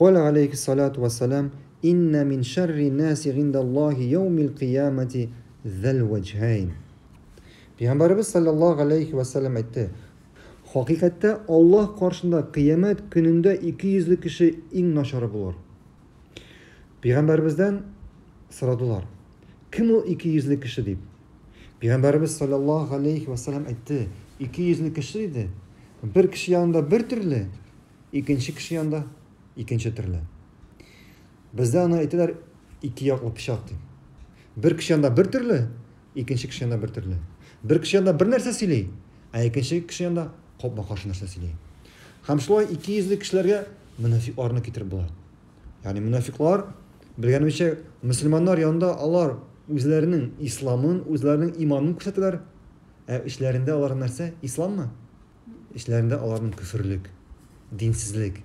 قال عليه الصلاة والسلام إن من شر الناس عند الله يوم القيامة ذا الوجهين. Peygamberimiz sallallahu aleyhi ve sellem aytdı. Hakikatte Allah karşısında kıyamet gününde 200'lü kişi en naşarı bulur. Peygamberimizden soradılar. Kim o 200'lü kişi deyip. Peygamberimiz sallallahu aleyhi ve sellem aytdı. 200'lü kişi dedi. Bir kişi yanında bir türlü, ikinci kişi yanında ikinci türlü. Bizde ana ayttılar iki yaklı pişak deyip. Bir kişi yanında bir türlü, ikinci kişi yanında bir türlü. Bir kişi yanında bir narsa söyley, ikinci kişi yanında kopma karşı narsa söyley. Hem şulay 200'lü kişilerge münafiklarını getirip bular. Yani münafiklar bilgenimizce Müslümanlar yanında Allah özlerinin İslam'ın, özlerinin imanını ko'rsatdilar. İşlerinde onların narsa İslam mı? İşlerinde onların küfürlük, dinsizlik,